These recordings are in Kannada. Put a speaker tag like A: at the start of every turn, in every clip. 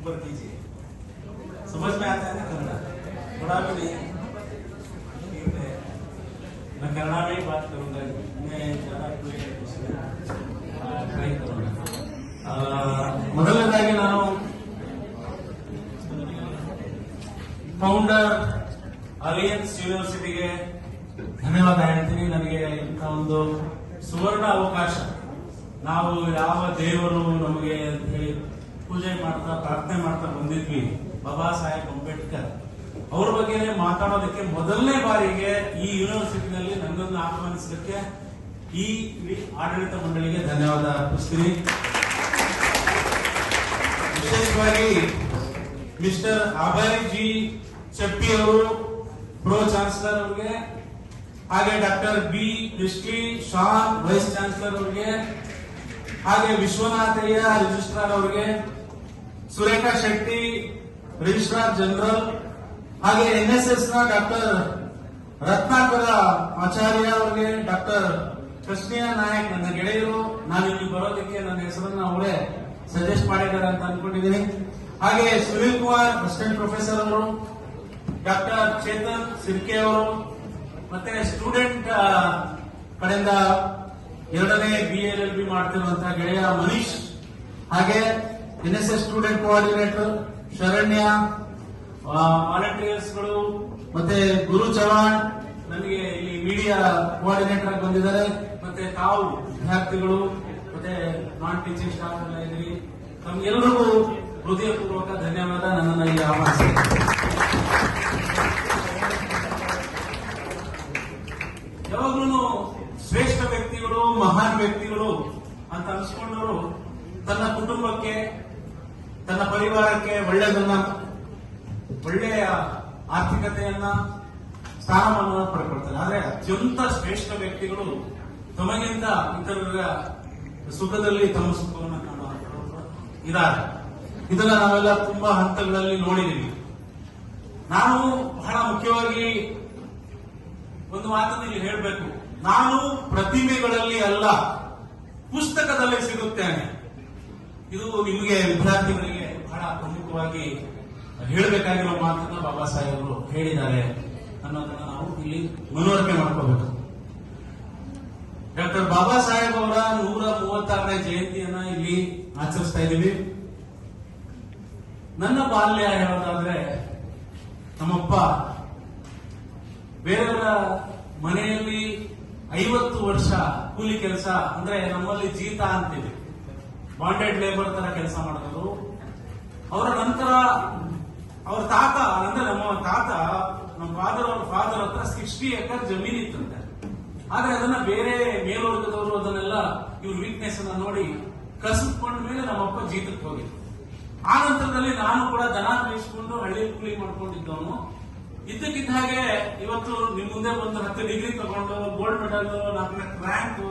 A: ऊपर कीजिए। समझ में आता है ना कन्नड़ा? थोड़ा भी नहीं। मैं कन्नड़ा में ही बात करूंगा, मैं ज्यादा ट्राई करूंगा। ಮೊದಲನೇದಾಗಿ ನಾನು ಫೌಂಡರ್ ಅಲಿಯನ್ಸ್ ಯೂನಿವರ್ಸಿಟಿಗೆ ಧನ್ಯವಾದ ಹೇಳ್ತೀನಿ. ನನಗೆ ಇಂಥ ಒಂದು ಸುವರ್ಣ ಅವಕಾಶ, ನಾವು ಯಾವ ದೇವರು ನಮಗೆ ಪೂಜೆ ಮಾಡ್ತಾ ಪ್ರಾರ್ಥನೆ ಮಾಡ್ತಾ ಬಂದಿದ್ವಿ, ಬಾಬಾ ಸಾಹೇಬ್ ಅಂಬೇಡ್ಕರ್ ಅವ್ರ ಬಗ್ಗೆನೇ ಮಾತಾಡೋದಕ್ಕೆ ಮೊದಲನೇ ಬಾರಿಗೆ ಈ ಯೂನಿವರ್ಸಿಟಿನಲ್ಲಿ ನನ್ನನ್ನು ಆಹ್ವಾನಿಸಲಿಕ್ಕೆ ಈ ಆಡಳಿತ ಮಂಡಳಿಗೆ ಧನ್ಯವಾದ ಅರ್ಪಿಸ್ತೀನಿ. ವಿಶೇಷವಾಗಿ ಮಿಸ್ಟರ್ ಅಭಯ್ ಜಿ ಚಪ್ಪಿ ಅವರು ಪ್ರೋ ಚಾನ್ಸಲರ್ ಅವರಿಗೆ, ಹಾಗೆ ಡಾಕ್ಟರ್ ಬಿ ಮಿಸ್ಟ್ರಿ ಶಾನ್ ವೈಸ್ ಚಾನ್ಸಲರ್ ಅವರಿಗೆ, ಹಾಗೆ ವಿಶ್ವನಾಥಯ್ಯ ರಿಜಿಸ್ಟ್ರಾರ್ ಅವರಿಗೆ, ಸುರೇಖಾ ಶೆಟ್ಟಿ ರಿಜಿಸ್ಟ್ರಾರ್ ಜನರಲ್, ಹಾಗೆ ಎನ್ಎಸ್ಎಸ್ ನ ಡಾಕ್ಟರ್ ರತ್ನಾಕರ ಆಚಾರ್ಯ ಅವರಿಗೆ, ಡಾಕ್ಟರ್ ಕೃಷ್ಣಯ್ಯ ನಾಯಕ್ ನನ್ನ ಗೆಳೆಯರು, ನಾನು ಇಲ್ಲಿ ಬರೋದಕ್ಕೆ ನನ್ನ ಹೆಸರನ್ನ ಅವರೇ ಸಜೆಸ್ಟ್ ಮಾಡಿದ್ದಾರೆ ಅಂತ ಅನ್ಕೊಂಡಿದ್ದೀನಿ. ಹಾಗೆ ಸುನೀಲ್ ಕುಮಾರ್ ಅಸಿಸ್ಟೆಂಟ್ ಪ್ರೊಫೆಸರ್ ಅವರು, ಡಾಕ್ಟರ್ ಚೇತನ್ ಸಿರ್ಕೆ ಅವರು, ಮತ್ತೆ ಸ್ಟೂಡೆಂಟ್ ಕಡೆಯಿಂದ 2ನೇ BLLB ಮಾಡ್ತಿರುವಂತಹ ಗೆಳೆಯ ಮನೀಶ್, ಹಾಗೆ NSS student coordinator Sharanya, volunteers ಗಳು, ಮತ್ತೆ ಗುರು ಚವಾಣ್ ನನಗೆ ಇಲ್ಲಿ ಮೀಡಿಯಾ ಕೋಆರ್ಡಿನೇಟರ್ ಆಗಿ ಬಂದಿದ್ದಾರೆ, ಮತ್ತೆ ತಾವು ವಿದ್ಯಾರ್ಥಿಗಳು ಮತ್ತೆ ನಾನ್ ಟೀಚಿಂಗ್ ಸ್ಟಾಫ್ ಎಲ್ಲ ಇದ್ರಿ, ತಮ್ಗೆಲ್ಲರಿಗೂ ಹೃದಯಪೂರ್ವಕ ಧನ್ಯವಾದ. ನನ್ನನ್ನು ಇಲ್ಲಿ ಆಹ್ವಾನಿಸಿ ಯಾವಾಗ್ಲೂ ಶ್ರೇಷ್ಠ ವ್ಯಕ್ತಿಗಳು, ಮಹಾನ್ ವ್ಯಕ್ತಿಗಳು ಅಂತ ಅನ್ಸ್ಕೊಂಡವರು ತನ್ನ ಕುಟುಂಬಕ್ಕೆ, ತನ್ನ ಪರಿವಾರಕ್ಕೆ ಒಳ್ಳೆಯ ಆರ್ಥಿಕತೆಯನ್ನ, ಸ್ಥಾನಮಾನವನ್ನು ಪಡ್ಕೊಳ್ತಾರೆ. ಆದ್ರೆ ಅತ್ಯಂತ ಶ್ರೇಷ್ಠ ವ್ಯಕ್ತಿಗಳು ತಮಗಿಂತ ಇತರರ ಸುಖದಲ್ಲಿ ತಮ್ಮ ಸುಖವನ್ನು ಕಾಣುವಂತವರು ಇದ್ದಾರೆ. ಇದನ್ನ ನಾವೆಲ್ಲ ತುಂಬಾ ಹಂತಗಳಲ್ಲಿ ನೋಡಿದೀವಿ. ನಾನು ಬಹಳ ಮುಖ್ಯವಾಗಿ ಒಂದು ಮಾತನ್ನು ಇಲ್ಲಿ ಹೇಳಬೇಕು, ನಾನು ಪ್ರತಿಮೆಗಳಲ್ಲಿ ಅಲ್ಲ, ಪುಸ್ತಕದಲ್ಲಿ ಸಿಗುತ್ತೇನೆ. ಇದು ನಿಮಗೆ ವಿದ್ಯಾರ್ಥಿಗಳಿಗೆ ಬಹಳ ಪ್ರಮುಖವಾಗಿ ಹೇಳಬೇಕಾಗಿರೋ ಮಾತನ್ನ ಬಾಬಾ ಸಾಹೇಬರು ಹೇಳಿದ್ದಾರೆ ಅನ್ನೋದನ್ನ ನಾವು ಇಲ್ಲಿ ಮನವರಿಕೆ ಮಾಡ್ಕೋಬೇಕು. ಡಾಕ್ಟರ್ ಬಾಬಾ ಸಾಹೇಬ್ ಅವರ 136ನೇ ಜಯಂತಿಯನ್ನ ಇಲ್ಲಿ ಆಚರಿಸ್ತಾ ಇದ್ದೀವಿ. ನನ್ನ ಬಾಲ್ಯ ಹೇಳೋದಾದ್ರೆ, ನಮ್ಮಪ್ಪ ಬೇರೆಯವರ ಮನೆಯಲ್ಲಿ 50 ವರ್ಷ ಕೂಲಿ ಕೆಲಸ, ಅಂದ್ರೆ ನಮ್ಮಲ್ಲಿ ಜೀತ ಅಂತೀವಿ, ಬಾಂಡೆಡ್ ಲೇಬರ್ ತರ ಕೆಲಸ ಮಾಡಿದ್ರು. ಅವರ ನಂತರ ಅವ್ರ ತಾತ, ಅಂದ್ರೆ ನಮ್ಮ ಫಾದರ್ ಹತ್ರ 60 ಎಕರ್ ಜಮೀನ್ ಇತ್ತಂತೆ. ಆದ್ರೆ ಅದನ್ನ ಬೇರೆ ಮೇಲ್ವರ್ಗದವರು ಅದನ್ನೆಲ್ಲ ಇವ್ರ ವೀಕ್ನೆಸ್ ಅನ್ನ ನೋಡಿ ಕಸಿದ್ಕೊಂಡ ಮೇಲೆ ನಮ್ಮಪ್ಪ ಜೀತಕ್ಕೆ ಹೋಗಿದ್ರು. ಆ ನಂತರದಲ್ಲಿ ನಾನು ಕೂಡ ದನ ಮೇಯಿಸ್ಕೊಂಡು ಹಳ್ಳಿ ಕೂಲಿ ಮಾಡ್ಕೊಂಡಿದ್ದವನು. ಇದ್ದಕ್ಕಿದ್ದ ಹಾಗೆ ಇವತ್ತು ನಿಮ್ ಮುಂದೆ ಬಂದು 10 ಡಿಗ್ರಿ ತಗೊಂಡು, ಗೋಲ್ಡ್ ಮೆಡಲ್, 4ನೇ ರ್ಯಾಂಕ್,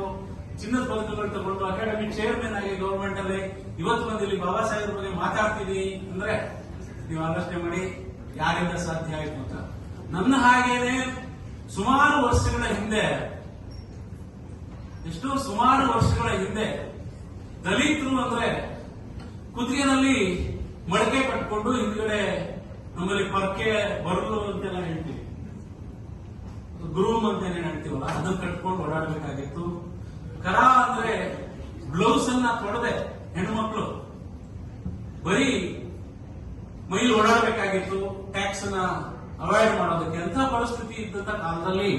A: ಚಿನ್ನದ ಪದಕಗಳು ತಗೊಂಡು ಅಕಾಡೆಮಿ ಚೇರ್ಮನ್ ಆಗಿ ಗವರ್ಮೆಂಟ್ ಅಲ್ಲಿ ಇವತ್ತು ಬಂದು ಇಲ್ಲಿ ಬಾಬಾ ಸಾಹೇಬ್ ಬಗ್ಗೆ ಮಾತಾಡ್ತೀನಿ ಅಂದ್ರೆ ನೀವು ಆಲೋಚನೆ ಮಾಡಿ ಯಾರಿಂದ ಸಾಧ್ಯ ಆಯ್ತು ಅಂತ. ನನ್ನ ಹಾಗೇನೆ ಸುಮಾರು ವರ್ಷಗಳ ಹಿಂದೆ ದಲಿತರು ಅಂದ್ರೆ ಕುತ್ತಿಗೆನಲ್ಲಿ ಮಡಕೆ ಕಟ್ಕೊಂಡು ಹಿಂದ್ಗಡೆ ನಮ್ಮಲ್ಲಿ ಪರ್ಕೆ ಬರಲು ಅಂತೆಲ್ಲ ಹೇಳ್ತೀವಿ, ಗ್ರೂಮ್ ಅಂತ ಏನ್ ಹೇಳ್ತೀವಲ್ಲ, ಅದನ್ನ ಕಟ್ಕೊಂಡು ಓಡಾಡ್ಬೇಕಾಗಿತ್ತು. ಕರ ಅಂದ್ರೆ ಗ್ಲೌಸ್ ಅನ್ನ ತೊಡದೆ ಹೆಣ್ಮಕ್ಳು ಬರೀ ಮೈಲಿ ಓಡಾಡಬೇಕಾಗಿತ್ತು, ಟ್ಯಾಕ್ಸ್ ಅನ್ನ ಅವಾಯ್ಡ್ ಮಾಡೋದಕ್ಕೆ. ಅಂತ ಪರಿಸ್ಥಿತಿ ಇದ್ದಂತ ಕಾಲದಲ್ಲಿ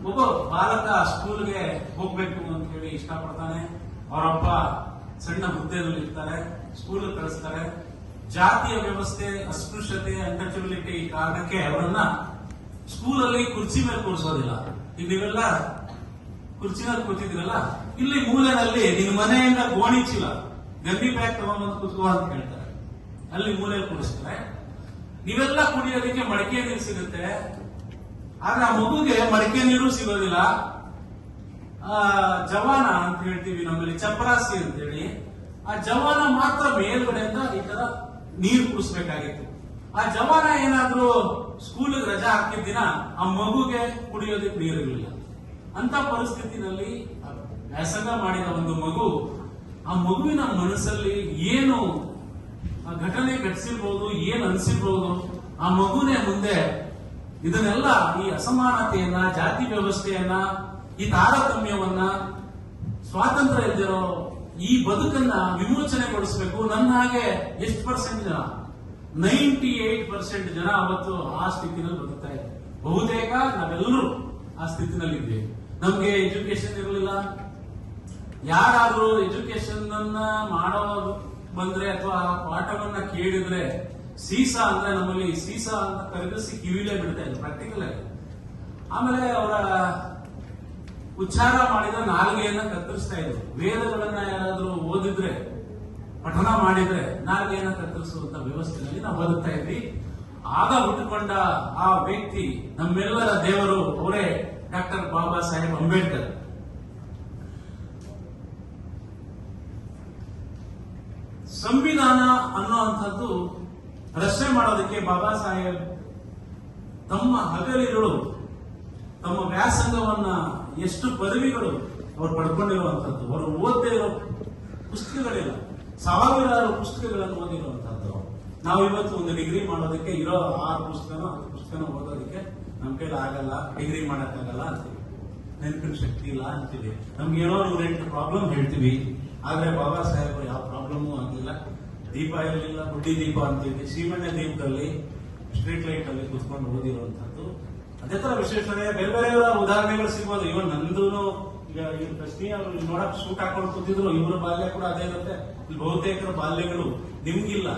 A: ಒಬ್ಬ ಬಾಲಕ ಸ್ಕೂಲ್ಗೆ ಹೋಗ್ಬೇಕು ಅಂತ ಹೇಳಿ ಇಷ್ಟಪಡ್ತಾನೆ. ಅವರಪ್ಪ ಸಣ್ಣ ಹುದ್ದೆಯಲ್ಲಿ ಇರ್ತಾರೆ, ಸ್ಕೂಲ್ ಕಳಿಸ್ತಾರೆ. ಜಾತಿಯ ವ್ಯವಸ್ಥೆ, ಅಸ್ಪೃಶ್ಯತೆ, ಅನ್ಟಚಬಿಲಿಟಿ ಕಾರಣಕ್ಕೆ ಅವರನ್ನ ಸ್ಕೂಲಲ್ಲಿ ಕುರ್ಚಿ ಮೇಲೆ ಕೂರಿಸೋದಿಲ್ಲ. ಈಗ ನೀವೆಲ್ಲ ಕುರ್ಚಿ ಮೇಲೆ ಕೂತಿದ್ರಲ್ಲ, ಇಲ್ಲಿ ಮೂಲೆಯಲ್ಲಿ ನಿನ್ನ ಮನೆಯಿಂದ ಗೋಣಿ ಚೀಲ, ಗಂದಿ ಬ್ಯಾಗ್ ತಗೊಂಡ್ಬಂದು ಕೂತ್ಕೋ ಅಂತ ಹೇಳ್ತಾರೆ. ಅಲ್ಲಿ ಮೂಲೆಯಲ್ಲಿ ಕೂರಿಸ್ತಾರೆ. ನೀವೆಲ್ಲ ಕುಡಿಯೋದಕ್ಕೆ ಮಡಿಕೆ ನೀರು ಸಿಗುತ್ತೆ, ಆದ್ರೆ ಆ ಮಗುಗೆ ಮಡಿಕೆ ನೀರು ಸಿಗೋದಿಲ್ಲ. ಜವಾನ ಅಂತ ಹೇಳ್ತೀವಿ ನಮ್ಮಲ್ಲಿ, ಚಪರಾಸಿ ಅಂತ ಹೇಳಿ, ಆ ಜವಾನ ಮಾತ್ರ ಮೇಲ್ಗಡೆಯಿಂದ ಈ ತರ ನೀರು ಕುಡಿಸ್ಬೇಕಾಗಿತ್ತು. ಆ ಜವಾನ ಏನಾದ್ರೂ ಸ್ಕೂಲ್ ರಜಾ ಹಾಕಿದ ದಿನ ಆ ಮಗುಗೆ ಕುಡಿಯೋದಕ್ಕೆ ನೀರಿರಲಿಲ್ಲ. ಅಂತ ಪರಿಸ್ಥಿತಿನಲ್ಲಿ ವ್ಯಾಸಂಗ ಮಾಡಿದ ಒಂದು ಮಗು, ಆ ಮಗುವಿನ ಮನಸ್ಸಲ್ಲಿ ಏನು ಘಟನೆ ಘಟಿಸಿರ್ಬೋದು, ಏನ್ ಅನ್ಸಿರ್ಬೋದು, ಆ ಮಗುನೇ ಮುಂದೆ ಇದನ್ನೆಲ್ಲ, ಈ ಅಸಮಾನತೆಯನ್ನ, ಜಾತಿ ವ್ಯವಸ್ಥೆಯನ್ನ, ಈ ತಾರತಮ್ಯವನ್ನ, ಸ್ವಾತಂತ್ರ್ಯ ಇದ್ದಿರೋ ಈ ಬದುಕನ್ನ ವಿಮೋಚನೆಗೊಳಿಸಬೇಕು. ನನ್ನ ಹಾಗೆ ಎಷ್ಟು ಪರ್ಸೆಂಟ್ ಜನ, 98% ಜನ ಅವತ್ತು ಆ ಸ್ಥಿತಿನಲ್ಲಿ ಬದುಕ್ತಾ ಇದ್ದಾರೆ. ಬಹುತೇಕ ನಾವೆಲ್ಲರೂ ಆ ಸ್ಥಿತಿನಲ್ಲಿ ಇದ್ದೇವೆ. ನಮ್ಗೆ ಎಜುಕೇಶನ್ ಇರಲಿಲ್ಲ. ಯಾರಾದ್ರೂ ಎಜುಕೇಶನ್ ಅನ್ನ ಮಾಡೋ ಬಂದ್ರೆ ಅಥವಾ ಪಾಠವನ್ನ ಕೇಳಿದ್ರೆ ಸೀಸಾ ಅಂದ್ರೆ ನಮ್ಮಲ್ಲಿ ಸೀಸಾ ಅಂತ ಕರಗಿಸಿ ಕಿವಿಲೇ ಬಿಡ್ತಾ ಇದ್ರು ಪ್ರಾಕ್ಟಿಕಲ್ ಆಗಿ. ಆಮೇಲೆ ಅವರ ಉಚ್ಚಾರ ಮಾಡಿದ ನಾಲ್ಗೆಯನ್ನ ಕತ್ತರಿಸ್ತಾ ಇದ್ರು. ವೇದಗಳನ್ನ ಯಾರಾದ್ರೂ ಓದಿದ್ರೆ, ಪಠನ ಮಾಡಿದ್ರೆ ನಾಲ್ಗೆಯನ್ನ ಕತ್ತರಿಸುವಂತ ವ್ಯವಸ್ಥೆಯಲ್ಲಿ ನಾವು ಬದುಕ್ತಾ ಇದ್ವಿ. ಆಗ ಹುಟ್ಟುಕೊಂಡ ಆ ವ್ಯಕ್ತಿ, ನಮ್ಮೆಲ್ಲರ ದೇವರು, ಅವರೇ ಡಾಕ್ಟರ್ ಬಾಬಾ ಸಾಹೇಬ್ ಅಂಬೇಡ್ಕರ್. ಸಂವಿಧಾನ ಅನ್ನುವಂಥದ್ದು ರಚನೆ ಮಾಡೋದಕ್ಕೆ ಬಾಬಾ ಸಾಹೇಬ್ ತಮ್ಮ ಹಗಲಿರುಳು, ತಮ್ಮ ವ್ಯಾಸಂಗವನ್ನ, ಎಷ್ಟು ಪದವಿಗಳು ಅವರು ಪಡ್ಕೊಂಡಿರುವಂತದ್ದು, ಅವರು ಓದದೇ ಇರೋ ಪುಸ್ತಕಗಳಿಲ್ಲ, ಸಾವಿರಾರು ಪುಸ್ತಕಗಳನ್ನು ಓದಿರುವಂತದ್ದು. ನಾವು ಇವತ್ತು ಒಂದು ಡಿಗ್ರಿ ಮಾಡೋದಕ್ಕೆ ಇರೋ 6 ಪುಸ್ತಕನ ಓದೋದಕ್ಕೆ ನಮ್ ಕೈಲಿ ಆಗಲ್ಲ, ಡಿಗ್ರಿ ಮಾಡಕ್ಕಾಗಲ್ಲ ಅಂತೀವಿ. ನೆನಪಿನ ಶಕ್ತಿ ಇಲ್ಲ ಅಂತೀವಿ. ನಮ್ಗೆ ಏನೋ 108 ಪ್ರಾಬ್ಲಮ್ ಹೇಳ್ತೀವಿ. ಆದ್ರೆ ಬಾಬಾ ಸಾಹೇಬರು ಯಾವ ಪ್ರಾಬ್ಲಮೂ ಆಗಿಲ್ಲ. ದೀಪ ಇರಲಿಲ್ಲ, ಗುಡ್ಡಿ ದೀಪ ಅಂತೀವಿ. ಸೀಮೆಣ್ಣೆ ದೀಪದಲ್ಲಿ, ಸ್ಟ್ರೀಟ್ ಲೈಟ್ ಅಲ್ಲಿ ಕುತ್ಕೊಂಡು ಓದಿರುವಂತದ್ದು. ಅದೇ ತರ ವಿಶೇಷತೆ ಬೇರೆ ಬೇರೆ ಉದಾಹರಣೆಗಳು ಸಿಗ್ಬೋದು. ಇವನ್ ನಂದು ಈಗ ಪ್ರಶ್ನೆ ಅವರು ನೋಡಕ್ ಸೂಟ್ ಹಾಕೊಂಡು ಕೂತಿದ್ರು. ಇವರ ಬಾಲ್ಯ ಕೂಡ ಅದೇ ಇರುತ್ತೆ. ಇಲ್ಲಿ ಬಹುತೇಕರ ಬಾಲ್ಯಗಳು ನಿಮ್ಗಿಲ್ಲ,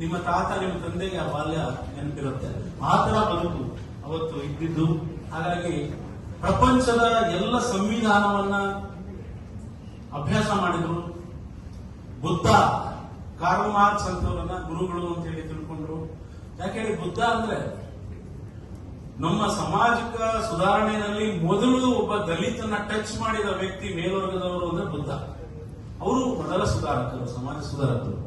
A: ನಿಮ್ಮ ತಾತ, ನಿಮ್ಮ ತಂದೆಗೆ ಆ ಬಾಲ್ಯ ನೆನಪಿರುತ್ತೆ. ಆ ತರ ಬದುಕು ಅವತ್ತು ಇದ್ದಿದ್ದು. ಹಾಗಾಗಿ ಪ್ರಪಂಚದ ಎಲ್ಲ ಸಂವಿಧಾನವನ್ನ ಅಭ್ಯಾಸ ಮಾಡಿದ್ರು. ಬುದ್ಧ, ಕಾರ್ಲ್ ಮಾರ್ಕ್ಸ್ ಅಂತವರನ್ನ ಗುರುಗಳು ಅಂತ ಹೇಳಿ ತಿಳ್ಕೊಂಡ್ರು. ಯಾಕೆ ಬುದ್ಧ ಅಂದ್ರೆ ನಮ್ಮ ಸಾಮಾಜಿಕ ಸುಧಾರಣೆಯಲ್ಲಿ ಮೊದಲು ಒಬ್ಬ ದಲಿತನ ಟಚ್ ಮಾಡಿದ ವ್ಯಕ್ತಿ ಮೇಲ್ವರ್ಗದವರು ಅಂದ್ರೆ ಬುದ್ಧ. ಅವರು ಮೊದಲ ಸುಧಾರಕರು, ಸಮಾಜ ಸುಧಾರಕರು.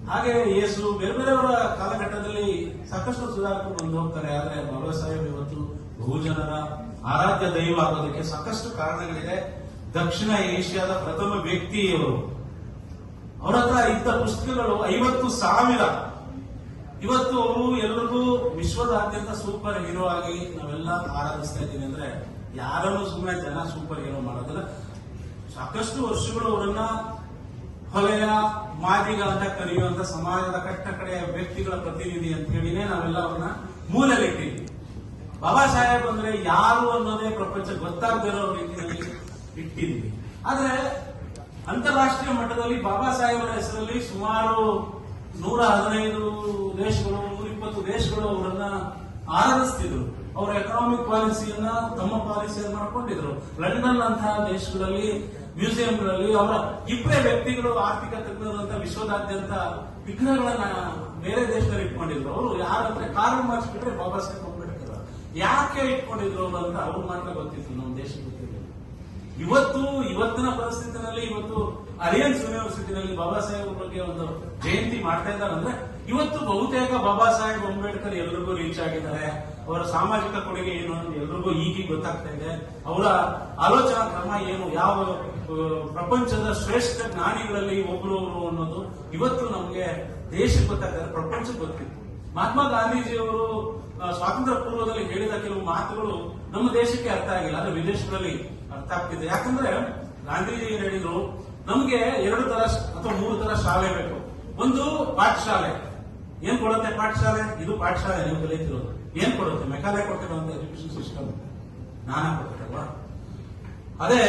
A: ಹಾಗೆ ಯೇಸು, ಬೇರೆ ಬೇರೆಯವರ ಕಾಲಘಟ್ಟದಲ್ಲಿ ಸಾಕಷ್ಟು ಸುಧಾರಕರು ಬಂದು ಹೋಗ್ತಾರೆ. ಆದ್ರೆ ಬಾಬಾ ಸಾಹೇಬ್ ಇವತ್ತು ಬಹುಜನರ ಆರಾಧ್ಯ ದೈವ ಆಗೋದಕ್ಕೆ ಸಾಕಷ್ಟು ಕಾರಣಗಳಿದೆ. ದಕ್ಷಿಣ ಏಷ್ಯಾದ ಪ್ರಥಮ ವ್ಯಕ್ತಿ ಅವರು. ಅವರ ಹತ್ರ ಇದ್ದ ಪುಸ್ತಕಗಳು 50,000. ಇವತ್ತು ಅವರು ಎಲ್ರಿಗೂ ವಿಶ್ವದಾದ್ಯಂತ ಸೂಪರ್ ಹೀರೋ ಆಗಿ ನಾವೆಲ್ಲ ಆರಾಧಿಸ್ತಾ ಇದ್ದೀವಿ. ಅಂದ್ರೆ ಯಾರನ್ನು ಸುಮ್ಮನೆ ಜನ ಸೂಪರ್ ಹೀರೋ ಮಾಡೋದಿಲ್ಲ. ಸಾಕಷ್ಟು ವರ್ಷಗಳು ಅವರನ್ನ ಹೊಲೆಯ ಮಾದಿಗ ಅಂತ ಕರೆಯುವಂತ ಸಮಾಜದ ಕಟ್ಟ ಕಡೆಯ ವ್ಯಕ್ತಿಗಳ ಪ್ರತಿನಿಧಿ ಅಂತ ಹೇಳಿನೇ ನಾವೆಲ್ಲ ಅವ್ರನ್ನ ಮೂಲೆಯಲ್ಲಿಟ್ಟಿದ್ವಿ. ಬಾಬಾ ಸಾಹೇಬ್ ಅಂದ್ರೆ ಯಾರು ಅನ್ನೋದೇ ಪ್ರಪಂಚ ಗೊತ್ತಾಗದಿರೋ ರೀತಿಯಲ್ಲಿ ಇಟ್ಟಿದ್ವಿ. ಆದ್ರೆ ಅಂತಾರಾಷ್ಟ್ರೀಯ ಮಟ್ಟದಲ್ಲಿ ಬಾಬಾ ಸಾಹೇಬರ ಹೆಸರಲ್ಲಿ ಸುಮಾರು 115 ದೇಶಗಳು, 120 ದೇಶಗಳು ಅವರನ್ನ ಆರಾಧಿಸ್ತಿದ್ರು. ಅವರ ಎಕನಾಮಿಕ್ ಪಾಲಿಸಿಯನ್ನ ತಮ್ಮ ಪಾಲಿಸಿಯನ್ನು ಮಾಡ್ಕೊಂಡಿದ್ರು. ಲಂಡನ್ ಅಂತಹ ದೇಶಗಳಲ್ಲಿ, ಮ್ಯೂಸಿಯಂಗಳಲ್ಲಿ ಅವರ ಇಬ್ಬರೇ ವ್ಯಕ್ತಿಗಳು, ಆರ್ಥಿಕ ತಜ್ಞರು ಅಂತ ವಿಶ್ವದಾದ್ಯಂತ ವಿಗ್ರಹಗಳನ್ನ ಬೇರೆ ದೇಶದಲ್ಲಿ ಇಟ್ಕೊಂಡಿದ್ರು. ಅವರು ಯಾರಂದ್ರೆ ಕಾರ್ಲ್ ಮಾರ್ಕ್ಸ್ ಬಿಟ್ರೆ ಬಾಬಾ ಸಾಹೇಬ್ ಅಂಬೇಡ್ಕರ್. ಯಾಕೆ ಇಟ್ಕೊಂಡಿದ್ರು ಅವರು ಅಂತ ಅವ್ರು ಮಾತ್ರ ಗೊತ್ತಿತ್ತು, ನಮ್ಮ ದೇಶ ಗೊತ್ತಿಲ್ಲ. ಇವತ್ತಿನ ಪರಿಸ್ಥಿತಿನಲ್ಲಿ, ಇವತ್ತು ಅಲಿಯನ್ಸ್ ಯೂನಿವರ್ಸಿಟಿನಲ್ಲಿ ಬಾಬಾ ಸಾಹೇಬ್ ಬಗ್ಗೆ ಒಂದು ಜಯಂತಿ ಮಾಡ್ತಾ ಇದ್ದಾರೆ ಅಂದ್ರೆ ಇವತ್ತು ಬಹುತೇಕ ಬಾಬಾ ಸಾಹೇಬ್ ಅಂಬೇಡ್ಕರ್ ಎಲ್ರಿಗೂ ರೀಚ್ ಆಗಿದ್ದಾರೆ. ಅವರ ಸಾಮಾಜಿಕ ಕೊಡುಗೆ ಏನು ಅಂತ ಎಲ್ರಿಗೂ ಈಗೀಗ ಗೊತ್ತಾಗ್ತಾ ಇದೆ. ಅವರ ಆಲೋಚನಾ ಕ್ರಮ ಏನು, ಯಾವ ಪ್ರಪಂಚದ ಶ್ರೇಷ್ಠ ಜ್ಞಾನಿಗಳಲ್ಲಿ ಒಬ್ರು ಅನ್ನೋದು ಇವತ್ತು ನಮ್ಗೆ ದೇಶಕ್ಕೆ ಗೊತ್ತಾಗ್ತದೆ, ಪ್ರಪಂಚಕ್ಕೆ ಗೊತ್ತಿತ್ತು. ಮಹಾತ್ಮ ಗಾಂಧೀಜಿಯವರು ಸ್ವಾತಂತ್ರ್ಯ ಪೂರ್ವದಲ್ಲಿ ಹೇಳಿದ ಕೆಲವು ಮಾತುಗಳು ನಮ್ಮ ದೇಶಕ್ಕೆ ಅರ್ಥ ಆಗಿಲ್ಲ, ಆದ್ರೆ ವಿದೇಶಗಳಲ್ಲಿ ಅರ್ಥ ಆಗ್ತಿದೆ. ಯಾಕಂದ್ರೆ ಗಾಂಧೀಜಿ ಏನ್ ಹೇಳಿದ್ರು, ನಮ್ಗೆ 2 ತರ ಅಥವಾ 3 ತರ ಶಾಲೆ ಬೇಕು. ಒಂದು ಪಾಠಶಾಲೆ. ಏನ್ ಕೊಡುತ್ತೆ ಪಾಠಶಾಲೆ? ಇದು ಪಾಠಶಾಲೆ ನೀವು ಕಲಿತಿರೋದು. ಏನ್ ಕೊಡುತ್ತೆ? ಮೆಕಾಲೆ ಕೊಟ್ಟಿರುವಂತ ಎಜುಕೇಶನ್ ಸಿಸ್ಟಮ್ ಜ್ಞಾನ ಕೊಡ್ತಾರಲ್ವಾ. ಅದೇ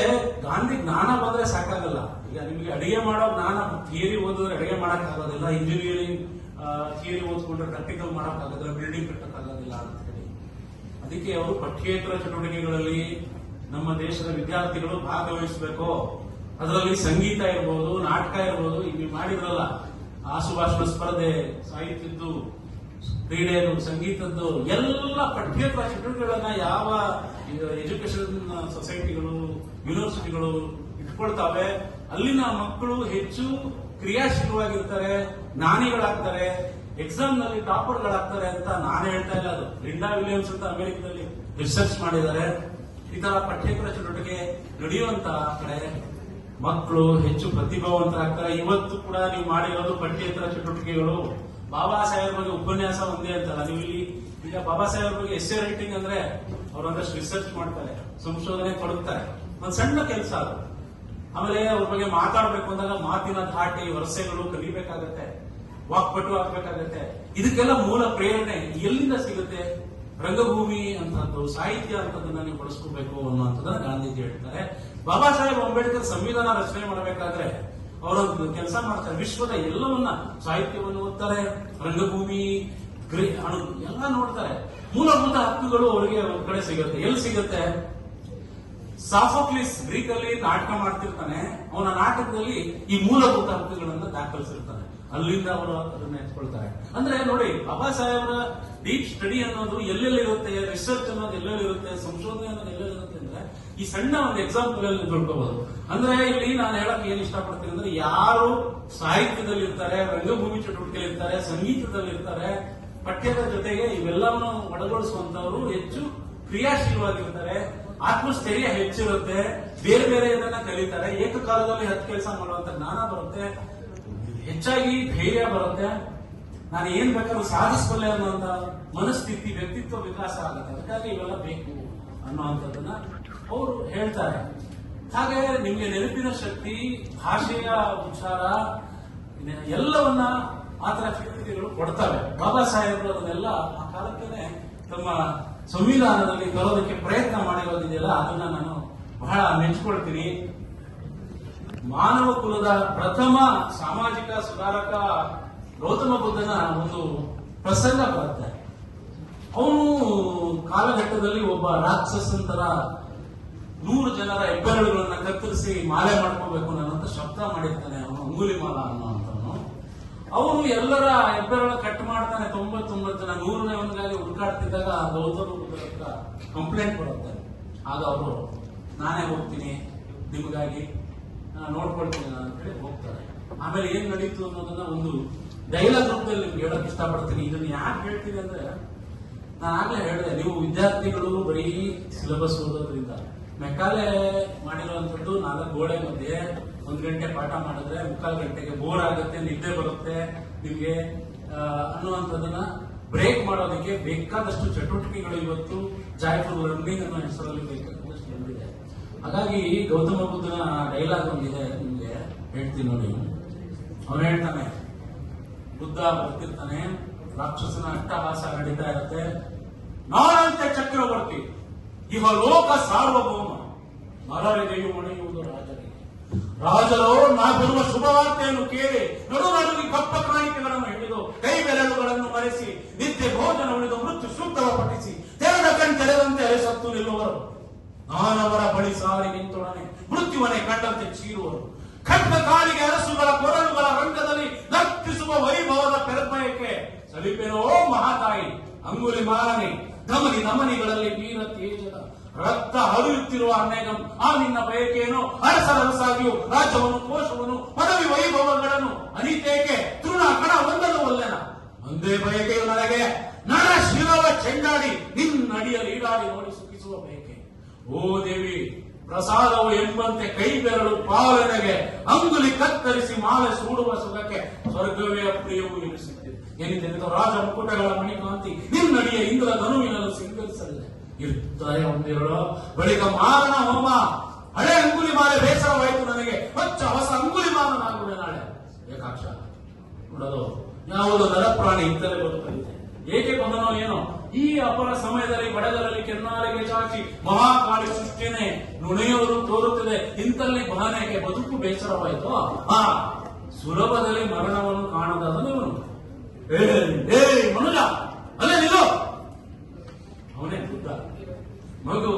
A: ಗಾಂಧಿ ಜ್ಞಾನ ಬಂದ್ರೆ ಸಾಕಾಗಲ್ಲ. ಈಗ ನಿಮಗೆ ಅಡಿಗೆ ಮಾಡೋ ಜ್ಞಾನ, ಥಿಯರಿ ಓದಿದ್ರೆ ಅಡಿಗೆ ಮಾಡಕ್ ಆಗೋದಿಲ್ಲ, ಇಂಜಿನಿಯರಿಂಗ್ ಥಿಯರಿ ಓದ್ಕೊಂಡ್ರೆ ಪ್ರಾಕ್ಟಿಕಲ್ ಮಾಡಕ್ ಆಗೋದಿಲ್ಲ, ಬಿಲ್ಡಿಂಗ್ ಕಟ್ಟಕ್ ಆಗೋದಿಲ್ಲ ಅಂತ ಹೇಳಿ ಅದಕ್ಕೆ ಅವರು ಪಠ್ಯೇತರ ಚಟುವಟಿಕೆಗಳಲ್ಲಿ ನಮ್ಮ ದೇಶದ ವಿದ್ಯಾರ್ಥಿಗಳು ಭಾಗವಹಿಸಬೇಕು. ಅದರಲ್ಲಿ ಸಂಗೀತ ಇರ್ಬೋದು, ನಾಟಕ ಇರ್ಬೋದು, ಈಗ ಮಾಡಿದ್ರಲ್ಲ ಆಶುಭಾಷಣ ಸ್ಪರ್ಧೆ, ಸಾಹಿತ್ಯದ್ದು, ಕ್ರೀಡೆಯದು, ಸಂಗೀತದ್ದು ಎಲ್ಲ ಪಠ್ಯೇತರ ಚಟುವಟಿಕೆಗಳನ್ನ ಯಾವ ಎಜುಕೇಶನ್ ಸೊಸೈಟಿಗಳು, ಯೂನಿವರ್ಸಿಟಿಗಳು ಇಟ್ಕೊಳ್ತಾವೆ, ಅಲ್ಲಿನ ಮಕ್ಕಳು ಹೆಚ್ಚು ಕ್ರಿಯಾಶೀಲವಾಗಿರ್ತಾರೆ, ಜ್ಞಾನಿಗಳಾಗ್ತಾರೆ, ಎಕ್ಸಾಮ್ ನಲ್ಲಿ ಟಾಪರ್ಗಳಾಗ್ತಾರೆ ಅಂತ ನಾನು ಹೇಳ್ತಾ ಇಲ್ಲ. ಅದು ಲಿಂಡಾ ವಿಲಿಯಮ್ಸ್ ಅಂತ ಅಮೆರಿಕದಲ್ಲಿ ರಿಸರ್ಚ್ ಮಾಡಿದ್ದಾರೆ. ಈ ತರ ಪಠ್ಯೇತರ ಚಟುವಟಿಕೆ ನಡೆಯುವಂತ ಕಡೆ ಮಕ್ಕಳು ಹೆಚ್ಚು ಪ್ರತಿಭಾವಂತರಾಗ್ತಾರೆ. ಇವತ್ತು ಕೂಡ ನೀವು ಮಾಡಿರೋದು ಪಠ್ಯೇತರ ಚಟುವಟಿಕೆಗಳು. ಬಾಬಾ ಸಾಹೇಬ್ ಬಗ್ಗೆ ಉಪನ್ಯಾಸ ಒಂದೇ ಅಂತಲ್ಲ, ನೀವು ಇಲ್ಲಿ ಈಗ ಬಾಬಾ ಸಾಹೇಬ್ ಬಗ್ಗೆ ಎಸ್ಸೆ ರೈಟಿಂಗ್ ಅಂದ್ರೆ ಅವರೊಂದಷ್ಟು ರಿಸರ್ಚ್ ಮಾಡ್ತಾರೆ, ಸಂಶೋಧನೆ ಕೊಡುತ್ತಾರೆ, ಒಂದ್ ಸಣ್ಣ ಕೆಲಸ ಅದು. ಆಮೇಲೆ ಅವ್ರ ಬಗ್ಗೆ ಮಾತಾಡ್ಬೇಕು ಅಂದಾಗ ಮಾತಿನ ಧಾಟಿ ವರಸೆಗಳು ಕಲಿಬೇಕಾಗತ್ತೆ, ವಾಕ್ಪಟು ಆಗ್ಬೇಕಾಗತ್ತೆ. ಇದಕ್ಕೆಲ್ಲ ಮೂಲ ಪ್ರೇರಣೆ ಎಲ್ಲಿಂದ ಸಿಗುತ್ತೆ? ರಂಗಭೂಮಿ ಅಂತದ್ದು, ಸಾಹಿತ್ಯ ಅಂತದನ್ನ ನೀವು ಬಳಸ್ಕೋಬೇಕು ಅನ್ನುವಂಥದ್ದನ್ನ ಗಾಂಧೀಜಿ ಹೇಳ್ತಾರೆ. ಬಾಬಾ ಸಾಹೇಬ್ ಅಂಬೇಡ್ಕರ್ ಸಂವಿಧಾನ ರಚನೆ ಮಾಡಬೇಕಾದ್ರೆ ಅವರೊಂದು ಕೆಲಸ ಮಾಡ್ತಾರೆ. ವಿಶ್ವದ ಎಲ್ಲವನ್ನ, ಸಾಹಿತ್ಯವನ್ನು ಓದ್ತಾರೆ, ರಂಗಭೂಮಿ ಎಲ್ಲ ನೋಡ್ತಾರೆ. ಮೂಲಭೂತ ಹಕ್ಕುಗಳು ಅವರಿಗೆ ಒಂದ್ ಕಡೆ ಸಿಗುತ್ತೆ. ಎಲ್ಲಿ ಸಿಗುತ್ತೆ? ಸಾಫೋಕ್ಲಿಸ್ ಗ್ರೀಕ್ ಅಲ್ಲಿ ನಾಟಕ ಮಾಡ್ತಿರ್ತಾನೆ, ಅವನ ನಾಟಕದಲ್ಲಿ ಈ ಮೂಲಭೂತ ಹಕ್ಕುಗಳನ್ನ ದಾಖಲಿಸಿರ್ತಾನೆ. ಅಲ್ಲಿಂದ ಅವರು ಅದನ್ನ ಎತ್ಕೊಳ್ತಾರೆ. ಅಂದ್ರೆ ನೋಡಿ, ಬಾಬಾ ಸಾಹೇಬರ ಡೀಪ್ ಸ್ಟಡಿ ಅನ್ನೋದು ಎಲ್ಲೆಲ್ಲಿರುತ್ತೆ, ರಿಸರ್ಚ್ ಅನ್ನೋದು ಎಲ್ಲೆಲ್ಲಿರುತ್ತೆ, ಸಂಶೋಧನೆ ಅನ್ನೋದು ಎಲ್ಲೆಲ್ಲಿರುತ್ತೆ ಅಂದ್ರೆ ಈ ಸಣ್ಣ ಒಂದು ಎಕ್ಸಾಂಪಲ್ ಅಲ್ಲಿ ತಿಳ್ಕೋಬಹುದು. ಅಂದ್ರೆ ಇಲ್ಲಿ ನಾನು ಹೇಳಕ್ ಏನ್ ಇಷ್ಟಪಡ್ತೀನಿ ಅಂದ್ರೆ, ಯಾರು ಸಾಹಿತ್ಯದಲ್ಲಿ ಇರ್ತಾರೆ, ರಂಗಭೂಮಿ ಚಟುವಟಿಕೆಯಲ್ಲಿ ಇರ್ತಾರೆ, ಸಂಗೀತದಲ್ಲಿ ಇರ್ತಾರೆ, ಪಠ್ಯದ ಜೊತೆಗೆ ಇವೆಲ್ಲವನ್ನು ಒಳಗೊಳಿಸುವಂತವರು ಹೆಚ್ಚು ಕ್ರಿಯಾಶೀಲವಾಗಿರ್ತಾರೆ, ಆತ್ಮಸ್ಥೈರ್ಯ ಹೆಚ್ಚಿರುತ್ತೆ, ಬೇರೆ ಬೇರೆ ಇದನ್ನ ಕಲಿತಾರೆ, ಏಕಕಾಲದಲ್ಲಿ 10 ಕೆಲಸ ಮಾಡುವಂತ ಜ್ಞಾನ ಬರುತ್ತೆ, ಹೆಚ್ಚಾಗಿ ಧೈರ್ಯ ಬರುತ್ತೆ, ನಾನು ಏನ್ ಬೇಕಾದ್ರೂ ಸಾಧಿಸಬಲ್ಲೆ ಅನ್ನುವಂತ ಮನಸ್ಥಿತಿ, ವ್ಯಕ್ತಿತ್ವ ವಿಕಾಸ ಆಗುತ್ತೆ. ಅದಕ್ಕಾಗಿ ಇವೆಲ್ಲ ಬೇಕು ಅನ್ನುವಂಥದ್ದನ್ನ ಅವರು ಹೇಳ್ತಾರೆ. ಹಾಗೆ ನಿಮ್ಗೆ ನೆನಪಿನ ಶಕ್ತಿ, ಭಾಷೆಯ ಉಚ್ಚಾರ ಎಲ್ಲವನ್ನ ಆತರ ಚಟುವಟಿಕೆಗಳು ಕೊಡ್ತವೆ. ಬಾಬಾ ಸಾಹೇಬರು ಅದನ್ನೆಲ್ಲ ಆ ಕಾಲಕ್ಕೆ ತಮ್ಮ ಸಂವಿಧಾನದಲ್ಲಿ ತರೋದಕ್ಕೆ ಪ್ರಯತ್ನ ಮಾಡಿರೋದಿದೆಯಲ್ಲ, ಅದನ್ನ ನಾನು ಬಹಳ ಮೆಚ್ಚಿಕೊಳ್ತೀನಿ. ಮಾನವ ಕುಲದ ಪ್ರಥಮ ಸಾಮಾಜಿಕ ಸುಧಾರಕ ಗೌತಮ ಬುದ್ಧನ ಒಂದು ಪ್ರಸಂಗ ಬರುತ್ತೆ. ಅವನು ಕಾಲಘಟ್ಟದಲ್ಲಿ ಒಬ್ಬ ರಾಕ್ಷಸಂತರ 100 ಜನರ ಹೆಬ್ಬೆರಳುಗಳನ್ನ ಕತ್ತರಿಸಿ ಮಾಲೆ ಮಾಡ್ಕೋಬೇಕು ಅನ್ನೋಂತ ಶಬ್ದ ಮಾಡಿರ್ತಾನೆ ಅವನು, ಅಂಗುಲಿಮಾಲ ಅನ್ನುವಂಥವನು. ಅವನು ಎಲ್ಲರ ಹೆಬ್ಬೆರಳ ಕಟ್ ಮಾಡ್ತಾನೆ. 99 ಜನ 100ನೇ ಒಂದಾಗಿ ಹುಡುಕಾಡ್ತಿದ್ದಾಗ ಗೌತಮ ಬುದ್ಧ ಕಂಪ್ಲೇಂಟ್ ಬರುತ್ತೆ. ಆಗ ಅವರು, ನಾನೇ ಹೋಗ್ತೀನಿ ನಿಮಗಾಗಿ, ನೋಡ್ಕೊಳ್ತೀನಿ ಅಂತ ಹೇಳಿ ಹೋಗ್ತಾರೆ. ಆಮೇಲೆ ಏನ್ ನಡೀತು ಅನ್ನೋದನ್ನ ಒಂದು ಡೈಲಾಗ್ ರೂಪದಲ್ಲಿ ನಿಮ್ಗೆ ಹೇಳಕ್ ಇಷ್ಟಪಡ್ತೀನಿ. ಇದನ್ನ ಯಾಕೆ ಹೇಳ್ತೀನಿ ಅಂದ್ರೆ, ನಾನು ಆಗ್ಲೇ ಹೇಳಿದೆ, ನೀವು ವಿದ್ಯಾರ್ಥಿಗಳು ಬರೀ ಸಿಲೆಬಸ್ ಓದೋದ್ರಿಂದ, ಮೆಕ್ಕಾಲೆ ಮಾಡಿರುವಂತದ್ದು 4 ಗೋಡೆ ಮಧ್ಯೆ 1 ಗಂಟೆ ಪಾಠ ಮಾಡಿದ್ರೆ 3/4 ಗಂಟೆಗೆ ಬೋರ್ ಆಗುತ್ತೆ, ನಿದ್ದೆ ಬರುತ್ತೆ ನಿಮ್ಗೆ ಅನ್ನುವಂಥದ್ದನ್ನ ಬ್ರೇಕ್ ಮಾಡೋದಕ್ಕೆ ಬೇಕಾದಷ್ಟು ಚಟುವಟಿಕೆಗಳು ಇವತ್ತು ಜಾಯ್ಪುರ್ ಲರ್ನಿಂಗ್ ಅನ್ನೋ ಹೆಸರಲ್ಲಿ ಬೇಕಾದಷ್ಟು ಬಂದಿದೆ. ಹಾಗಾಗಿ ಗೌತಮ ಬುದ್ಧನ ಡೈಲಾಗ್ ಒಂದಿದೆ, ನಿಮ್ಗೆ ಹೇಳ್ತೀನಿ ನೋಡಿ. ಅವನು ಹೇಳ್ತಾನೆ, ಬುದ್ಧ ಬರ್ತಿರ್ತಾನೆ, ರಾಕ್ಷಸನ ಅಟ್ಟಹಾಸ ನಡೀತಾ ಇರುತ್ತೆ. ನಾನಂತೆ ಚಕ್ರವರ್ತಿ, ಇವ ಲೋಕ ಸಾರ್ವಭೌಮ, ನರರಿಗೆಯು ಮಣಿಯುವುದು ರಾಜರಿಗೆ. ರಾಜರು ನಾ ಬರುವ ಶುಭವಾರ್ತೆಯನ್ನು ಕೇಳಿ ನಡುನಡುಗಿ ಕಪ್ಪ ಕಾಣಿಕೆಗಳನ್ನು ಹಿಡಿದು ಕೈ ಬೆರಳುಗಳನ್ನು ಮರೆಸಿ ನಿತ್ಯ ಭೋಜನ ಉಳಿದು ಮೃತ್ಯು ಸೂಕ್ತವ ಪಠಿಸಿ ತೆರೆದ ಕಣ್ ತೆರೆದಂತೆ ಅಲೆಸತ್ತು ನಿಲ್ಲುವರು. ನಾನವರ ಬಳಿ ಸಾರಿ ನಿಂತೊಡನೆ ಮೃತ್ಯುವನೇ ಕಂಡಂತೆ ಚೀರುವರು. ಖಡ್ಗ ಕಾಲಿಗೆ ಅರಸುಗಳ ಕೊರಳುಗಳ ರಂಗದಲ್ಲಿ ನರ್ತಿಸುವ ವೈಭವದ ಪೆರ್ಮಯಕ್ಕೆ ಸಲಿಪೆನೋ ಮಹಾತಾಯಿ ಅಂಗುಲಿ ಮಾಲನೆ. ಧಮನಿ ನಮನಿಗಳಲ್ಲಿ ವೀರ ತೇಜದ ರಕ್ತ ಹರಿಯುತ್ತಿರುವ ಅನೇಗಂ ಆ ನಿನ್ನ ಬಯಕೆಯನ್ನು ಅರಸರಸಾಗಿಯೂ ರಾಜ್ಯವನ್ನು ಕೋಶವನ್ನು ಪದವಿ ವೈಭವಗಳನ್ನು ಅನಿತೇಕೆ ತೃಣ ಕಣ ಒಂದನ್ನು ಒಲ್ಲೆನ ಒಂದೇ ಬಯಕೆಯು ನನಗೆ ನರ ಶಿರವ ಚೆಂಡಾಡಿ ನಿನ್ನಡಿಯಲ್ಲಿ ಈಡಾಡಿ ನೋಡಿ ಸುಖಿಸುವ ಬಯಕೆ. ಓ ದೇವಿ, ಪ್ರಸಾದವು ಎಂಬಂತೆ ಕೈ ಬೆರಳು ಪಾಲನೆಗೆ ಅಂಗುಲಿ ಕತ್ತರಿಸಿ ಮಾಲೆ ಸೂಡುವ ಸುಖಕ್ಕೆ ಸ್ವರ್ಗವೇ ಅಪ್ರಿಯವು ಎನಿಸುತ್ತಿದೆ. ಏನಿದೆ ರಾಜ ಮುಕುಟಗಳ ಮಣಿಕಾಂತಿ ನಿನ್ನಡಿಯ ಇಂದ್ರ ಧನುವಿನಲ್ಲೂ ಸಿಂಗರಿಸಲಿದೆ. ಇರ್ತಾರೆ ಒಂದೆರಡು ಬಳಿಕ ಮಾರಣ ಹೋಮ. ಹಳೆ ಅಂಗುಲಿ ಮಾಲೆ ಬೇಸರವಾಯಿತು ನನಗೆ, ಹೊಸ ಅಂಗುಲಿ ಮಾಲನಾಗುವೆ ನಾಳೆ. ಏಕಾಕ್ಷ ನೋಡೋದು ಯಾವುದೋ ನರಪ್ರಾಣಿ ಇದ್ದರೆ ಬದುಕಲಿದೆ. ಏಕೆ ಬಂದನೋ ಏನೋ ಈ ಅಪರ ಸಮಯದಲ್ಲಿ ಬಡಗರಲ್ಲಿ ಕೆನ್ನಾಲಿಗೆ ಚಾಚಿ ಮಹಾಕಾಳಿ ಸೃಷ್ಟಿನೇ ನುಣಿಯೋರು ತೋರುತ್ತಿದೆ. ಇಂತಲ್ಲಿ ಬಹನೆಗೆ ಬದುಕು ಬೇಸರವಾಯಿತು. ಆ ಸುಲಭದಲ್ಲಿ ಮರಣವನ್ನು ಕಾಣದಾದನು ಇವನು. ಏ ಮನುಜ, ಅಲ್ಲೇ ನಿಲ್ಲು. ಅವನೇ ಬುದ್ಧ. ಮಗು,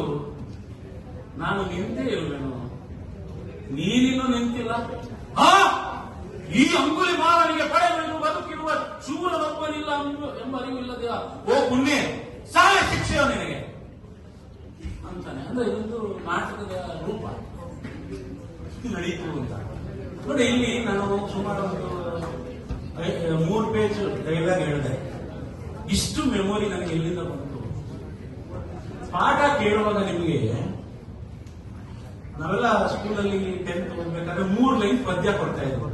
A: ನಾನು ನಿಂತೇ ಇರುವೆನು, ನೀನಿನ್ನೂ ನಿಂತಿಲ್ಲ. ಈ ಅಂಗುಲಿ ಮಾಲನಿಗೆ ಪಡೆದು ಬದುಕಿರುವ ಶೂರನೊಬ್ಬನಿಲ್ಲ ಎಂಬ ಅರಿವಿಲ್ಲದೆಯಾ? ಓ ಪುಣ್ಯ, ಸಾಯ ಶಿಕ್ಷೆಯೋ ನಿನಗೆ ಅಂತಾನೆ. ಅಂದ್ರೆ ಇದೊಂದು ನಾಟಕದ ರೂಪ ನಡೀತು ಅಂತ ನೋಡಿ. ಇಲ್ಲಿ ನಾನು ಸುಮಾರು ಒಂದು 3 ಪೇಜ್ ಡೈಲಾಗ್ ಹೇಳಿದೆ. ಇಷ್ಟು ಮೆಮೊರಿ ನನಗೆ ಎಲ್ಲಿಂದ ಬಂತು? ಪಾಠ ಕೇಳುವಾಗ ನಿಮಗೆ ನಾವೆಲ್ಲ ಸ್ಕೂಲಲ್ಲಿ 10th ಓದ್ಬೇಕಾದ್ರೆ 3 ಲೈನ್ ಪದ್ಯ ಕೊಡ್ತಾ ಇದ್ರು,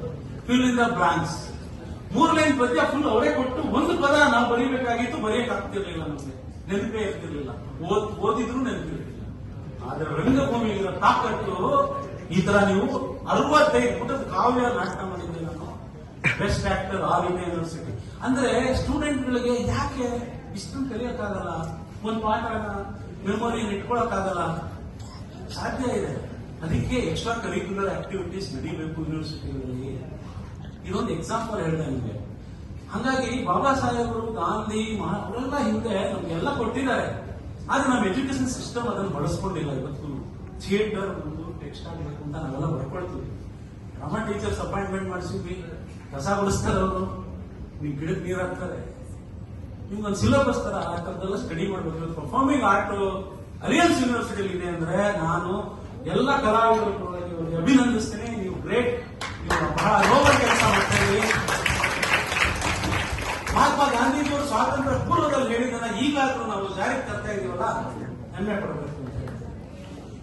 A: fill in the blanks. 3 line ಪದ್ಯ ಫುಲ್ ಅವರೇ ಕೊಟ್ಟು ಒಂದು ಪದ ನಾವು ಬರೀಬೇಕಾಗಿತ್ತು, ಬರೆಯಕ್ ಆಗ್ತಿರ್ಲಿಲ್ಲ, ನಮಗೆ ನೆನಪೇ ಇರ್ತಿರ್ಲಿಲ್ಲ, ಓದಿದ್ರು ನೆನಪಿರ್ಲಿಲ್ಲ. ಆದ್ರೆ ರಂಗಭೂಮಿಗಿರೋ ತಾಕತ್ತು ಈ ತರ ನೀವು 65 ಪುಟದ ಕಾವ್ಯ ನಾಟಕ ಮಾಡಿದ್ದೆ ನಾನು, best actor all India university. ಅಂದ್ರೆ ಸ್ಟೂಡೆಂಟ್ಗಳಿಗೆ ಯಾಕೆ ಇಷ್ಟೊಂದು ಕಲಿಯಕ್ಕಾಗಲ್ಲ, ಒಂದು ಪಾಠನ ಮೆಮೊರಿಯನ್ನು ಇಟ್ಕೊಳಕ್ಕಾಗಲ್ಲ? ಸಾಧ್ಯ ಇದೆ. ಅದಕ್ಕೆ ಎಕ್ಸ್ಟ್ರಾ ಕರಿಕ್ಯುಲರ್ ಆಕ್ಟಿವಿಟೀಸ್ ನಡೀಬೇಕು ಯೂನಿವರ್ಸಿಟಿಗಳಲ್ಲಿ. ಇದೊಂದು ಎಕ್ಸಾಂಪಲ್ ಹೇಳಿದೆ ನಿಮಗೆ. ಹಾಗಾಗಿ ಬಾಬಾ ಸಾಹೇಬರು, ಗಾಂಧಿ, ಅವರೆಲ್ಲ ಹಿಂದೆ ನಮ್ಗೆಲ್ಲ ಕೊಟ್ಟಿದ್ದಾರೆ. ಆದ್ರೆ ನಮ್ಮ ಎಜುಕೇಶನ್ ಸಿಸ್ಟಮ್ ಅದನ್ನು ಬಳಸ್ಕೊಂಡಿಲ್ಲ. ಇವತ್ತು ಥಿಯೇಟರ್ ಟೆಕ್ಸ್ಟ್ ಆಗಬೇಕು ಅಂತ ನಾವೆಲ್ಲ ಬರ್ಕೊಳ್ತೀವಿ. ನಮ್ಮ ಟೀಚರ್ಸ್ ಅಪಾಯಿಂಟ್ಮೆಂಟ್ ಮಾಡಿಸಿದ್ವಿ, ಕಸ ಗುಡಿಸ್ತಾರೆ ಅವರು, ನೀವು ಗಿಡಕ್ಕೆ ನೀರು ಹಾಕ್ತಾರೆ, ನಿಮ್ಗೊಂದು ಸಿಲೆಬಸ್ ತರ ಆ ಥರದ್ದೆಲ್ಲ ಸ್ಟಡಿ ಮಾಡಬೇಕು. ಪರ್ಫಾರ್ಮಿಂಗ್ ಆರ್ಟ್ ಅಲಿಯನ್ಸ್ ಯೂನಿವರ್ಸಿಟಿಯಲ್ಲಿ ಇದೆ ಅಂದ್ರೆ ನಾನು ಎಲ್ಲ ಕಲಾವಿದರು ಅಭಿನಂದಿಸ್ತೇನೆ. ನೀವು ಗ್ರೇಟ್, ನೀವು ಬಹಳ ರೋಗದ ಕೆಲಸ ಮಾಡ್ತಾ ಇದ್ದೀರಿ. ಮಹಾತ್ಮ ಗಾಂಧೀಜಿಯವರು ಸ್ವಾತಂತ್ರ್ಯ ಪೂರ್ವದಲ್ಲಿ ಹೇಳಿದ್ದನ್ನ ಈಗಾದ್ರೂ ನಾವು ಜಾರಿಗೆ ತರ್ತಾ ಇದೀವಲ್ಲ, ಹೆಮ್ಮೆ ಪಡಬೇಕು ಅಂತ ಹೇಳಿ.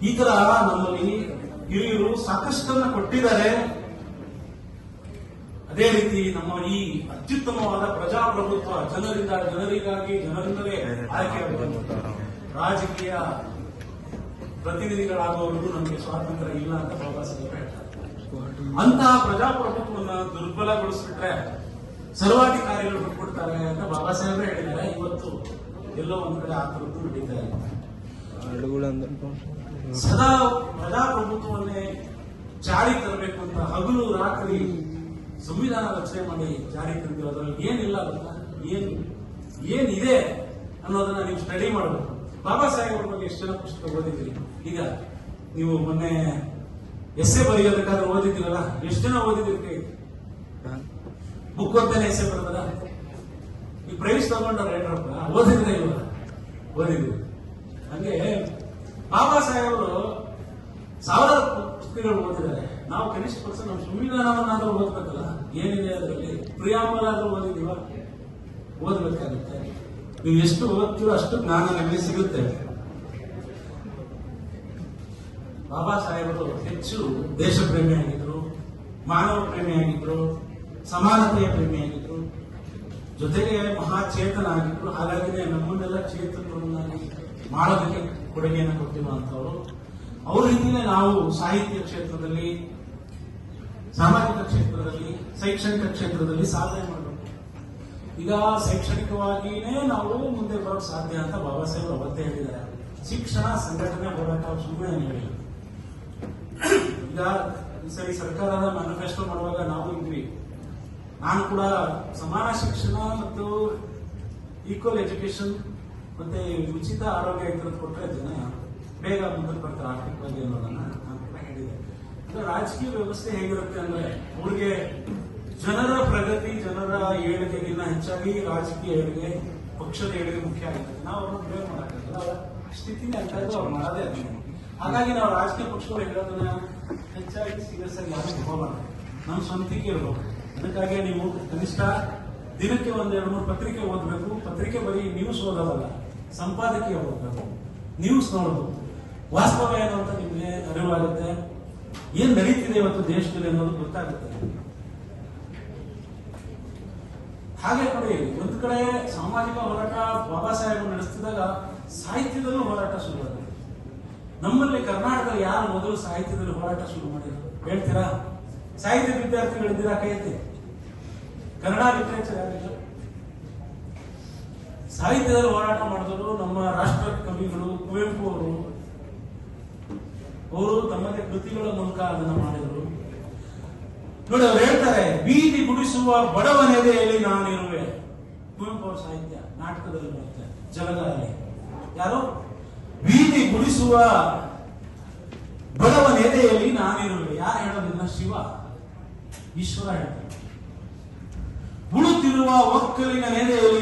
A: ಈ ತರ ನಮ್ಮಲ್ಲಿ ಹಿರಿಯರು ಸಾಕಷ್ಟನ್ನ ಕೊಟ್ಟಿದ್ದಾರೆ. ಅದೇ ರೀತಿ ನಮ್ಮ ಈ ಅತ್ಯುತ್ತಮವಾದ ಪ್ರಜಾಪ್ರಭುತ್ವ, ಜನರಿಂದ ಜನರಿಗಾಗಿ ಜನರಿಂದಲೇ ಆಯ್ಕೆಯಾಗುವಂತ ರಾಜಕೀಯ ಪ್ರತಿನಿಧಿಗಳಾಗುವವರೆಗೂ ನಮಗೆ ಸ್ವಾತಂತ್ರ್ಯ ಇಲ್ಲ ಅಂತ ಬಾಬಾ ಸಾಹೇಬ್ ಹೇಳ್ತಾರೆ. ಅಂತಹ ಪ್ರಜಾಪ್ರಭುತ್ವವನ್ನು ದುರ್ಬಲಗೊಳಿಸ್ಬಿಟ್ರೆ ಸರ್ವಾಧಿಕಾರಿಗಳು ಬಿಟ್ಬಿಡ್ತಾರೆ ಅಂತ ಬಾಬಾ ಸಾಹೇಬ್ರೆ ಹೇಳಿದ್ದಾರೆ. ಇವತ್ತು ಎಲ್ಲೋ ಒಂದ್ ಕಡೆ ಆ ಥರದ್ದು ನಡೀತಾ ಇದೆ. ಸದಾ ಪ್ರಜಾಪ್ರಭುತ್ವವನ್ನೇ ಜಾರಿ ತರಬೇಕು ಅಂತ ಹಗಲು ರಾತ್ರಿ ಸಂವಿಧಾನ ರಚನೆ ಮಾಡಿ ಜಾರಿ ತಂದಿರೋ ಅದರಲ್ಲಿ ಏನಿಲ್ಲ ಅಂತ ಏನಿದೆ ಅನ್ನೋದನ್ನ ನೀವು ಸ್ಟಡಿ ಮಾಡಬೇಕು. ಬಾಬಾ ಸಾಹೇಬ್ ಅವ್ರ ಬಗ್ಗೆ ಎಷ್ಟು ಜನ ಪುಸ್ತಕ ಓದಿದ್ರಿ? ಈಗ ನೀವು ಮೊನ್ನೆ ಎಸ್ಸೆ ಬರೆಯೋದಕ್ಕಾದ್ರೆ ಓದಿದ್ದೀರಲ್ಲ, ಎಷ್ಟು ಜನ ಓದಿದ್ರಿ? ಕೈ ಬುಕ್ ಓದ್ತಾನೆ ಎಸ್ಸೆ ಬರೋದಲ್ಲ. ಈ ಪ್ರೈಸ್ ತಗೊಂಡ್ರ ಏನ್ರಪ್ಪ, ಓದಿದ್ರೆ ಇಲ್ವ? ಓದಿದ್ರಿ. ಹಂಗೆ ಬಾಬಾ ಸಾಹೇಬರು 1000 ಪುಸ್ತಕಗಳು ಓದಿದ್ದಾರೆ. ನಾವು ಕನಿಷ್ಠ ಪಕ್ಷ ನಮ್ಮ ಸಂವಿಧಾನವನ್ನಾದ್ರೂ ಓದ್ಬೇಕಲ್ಲ, ಏನಿದೆ ಅದರಲ್ಲಿ ಪ್ರಿಯಾಂಬಲ್ ಆದ್ರೂ ಓದಿದೀವ? ಓದ್ಬೇಕಾಗುತ್ತೆ. ನೀವು ಎಷ್ಟು ಓದ್ತೀರೋ ಅಷ್ಟು ಜ್ಞಾನ ನಮಗೆ ಸಿಗುತ್ತೆ. ಬಾಬಾ ಸಾಹೇಬರು ಹೆಚ್ಚು ದೇಶ ಪ್ರೇಮಿಯಾಗಿದ್ರು, ಮಾನವ ಪ್ರೇಮಿಯಾಗಿದ್ರು, ಸಮಾನತೆಯ ಪ್ರೇಮಿಯಾಗಿದ್ರು, ಜೊತೆಗೆ ಮಹಾಚೇತನ ಆಗಿದ್ರು. ಹಾಗಾಗಿನೇ ನಮ್ಮನ್ನೆಲ್ಲ ಚೇತನವನ್ನಾಗಿ ಮಾಡೋದಕ್ಕೆ ಕೊಡುಗೆಯನ್ನು ಕೊಟ್ಟಿರುವಂತವರು. ಅವ್ರ ಹಿಂದೆ ನಾವು ಸಾಹಿತ್ಯ ಕ್ಷೇತ್ರದಲ್ಲಿ, ಸಾಮಾಜಿಕ ಕ್ಷೇತ್ರದಲ್ಲಿ, ಶೈಕ್ಷಣಿಕ ಕ್ಷೇತ್ರದಲ್ಲಿ ಸಾಧನೆ ಮಾಡಬೇಕು. ಈಗ ಶೈಕ್ಷಣಿಕವಾಗಿನೇ ನಾವು ಮುಂದೆ ಬರೋಕ್ ಸಾಧ್ಯ ಅಂತ ಬಾಬಾ ಸಾಹೇಬ್ ಅವತ್ತೇ ಹೇಳಿದ್ದಾರೆ. ಶಿಕ್ಷಣ ಸಂಘಟನೆ ಹೋರಾಟ ಸುಮ್ಮನೆ ಹೇಳಿಲ್ಲ. ಈಗ ಸರಿ ಸರ್ಕಾರದ ಮ್ಯಾನಿಫೆಸ್ಟೋ ಮಾಡುವಾಗ ನಾವು ಇದ್ವಿ. ನಾನು ಕೂಡ ಸಮಾನ ಶಿಕ್ಷಣ ಮತ್ತು ಈಕ್ವಲ್ ಎಜುಕೇಶನ್ ಮತ್ತೆ ಉಚಿತ ಆರೋಗ್ಯ ಇದ್ರದ್ದು ಕೊಟ್ಟರೆ ಜನ ಬೇಗ ಮುಂದಕ್ಕೆ ಬರ್ತಾರೆ ಆರ್ಥಿಕವಾಗಿ ಅನ್ನೋದನ್ನ ನಾನು ಕೂಡ ಹೇಳಿದೆ. ಅಂದ್ರೆ ರಾಜಕೀಯ ವ್ಯವಸ್ಥೆ ಹೇಗಿರುತ್ತೆ ಅಂದ್ರೆ ಅವ್ರಿಗೆ ಜನರ ಪ್ರಗತಿ, ಜನರ ಏಳಿಗೆಗಿನ್ನ ಹೆಚ್ಚಾಗಿ ರಾಜಕೀಯ ಏಳಿಗೆ, ಪಕ್ಷದ ಏಳಿಗೆ ಮುಖ್ಯ ಆಗಿರುತ್ತೆ. ನಾವು ಅವ್ರನ್ನ ಬ್ಲೇಮ್ ಮಾಡಕ್ಕಾಗಲ್ಲ, ಅವರ ಸ್ಥಿತಿನೇ ಅಂತ ಅವ್ರು ಮಾಡೋದೇ ಅದನ್ನ. ಹಾಗಾಗಿ ನಾವು ರಾಜಕೀಯ ಪಕ್ಷಗಳು ಹೇಳೋದನ್ನ ಹೆಚ್ಚಾಗಿ ಸೀರಿಯಸ್ ಆಗಿ ಯಾರು ತಗೋಬಾರ್ದು, ನಮ್ಮ ಸ್ವಂತಿಕೆ ಇರಬೇಕು. ಅದಕ್ಕಾಗಿ ನೀವು ಕನಿಷ್ಠ ದಿನಕ್ಕೆ 1-2-3 ಪತ್ರಿಕೆ ಓದಬೇಕು. ಪತ್ರಿಕೆ ಬರೀ ನ್ಯೂಸ್ ಓದೋದಲ್ಲ, ಸಂಪಾದಕೀಯ ಓದಬೇಕು, ನ್ಯೂಸ್ ನೋಡಬೇಕು, ವಾಸ್ತವ ಏನು ಅಂತ ನಿಮಗೆ ಅರಿವಾಗುತ್ತೆ. ಏನ್ ನಡೀತಿದೆ ಇವತ್ತು ದೇಶದಲ್ಲಿ ಅನ್ನೋದು ಗೊತ್ತಾಗುತ್ತೆ. ಹಾಗೆ ನೋಡಿ, ಒಂದು ಕಡೆ ಸಾಮಾಜಿಕ ಹೋರಾಟ ಬಾಬಾ ಸಾಹೇಬ್ ನಡೆಸ್ತಿದಾಗ ಸಾಹಿತ್ಯದಲ್ಲೂ ಹೋರಾಟ ಶುರುವಾಗಿದೆ. ನಮ್ಮಲ್ಲಿ ಕರ್ನಾಟಕದಲ್ಲಿ ಯಾರು ಮೊದಲು ಸಾಹಿತ್ಯದಲ್ಲಿ ಹೋರಾಟ ಶುರು ಮಾಡಿದ್ರು ಹೇಳ್ತೀರಾ? ಸಾಹಿತ್ಯ ವಿದ್ಯಾರ್ಥಿಗಳಿದ್ದೀರಾ? ಕೈ ಎತ್ತಿ. ಕನ್ನಡ ಲಿಟರೇಚರ್ ಯಾರಿಲ್ಲ? ಸಾಹಿತ್ಯದಲ್ಲಿ ಹೋರಾಟ ಮಾಡಿದವರು ನಮ್ಮ ರಾಷ್ಟ್ರ ಕವಿಗಳು, ಕುವೆಂಪು ಅವರು ತಮ್ಮದೇ ಕೃತಿಗಳ ಮೂಲಕ ಅದನ್ನ ಮಾಡಿದರು. ನೋಡಿ, ಅವ್ರು ಹೇಳ್ತಾರೆ, ಬೀದಿ ಗುಡಿಸುವ ಬಡವನೆದೆಯಲ್ಲಿ ನಾನಿರುವೆ. ಕುವೆಂಪು ಅವರ ಸಾಹಿತ್ಯ ನಾಟಕದಲ್ಲಿ ಬರುತ್ತೆ, ಜಲಗಾಲಿ. ಯಾರು? ಬೀದಿ ಗುಡಿಸುವ ಬಡವನೆದೆಯಲ್ಲಿ ನಾನಿರುವೆ. ಯಾರು ಹೇಳೋದಿಲ್ಲ? ಶಿವ, ಈಶ್ವರ ಹೇಳ್ತಾರೆ. ಉಳುತ್ತಿರುವ ಒಕ್ಕಲಿನ ನೆಲೆಯಲ್ಲಿ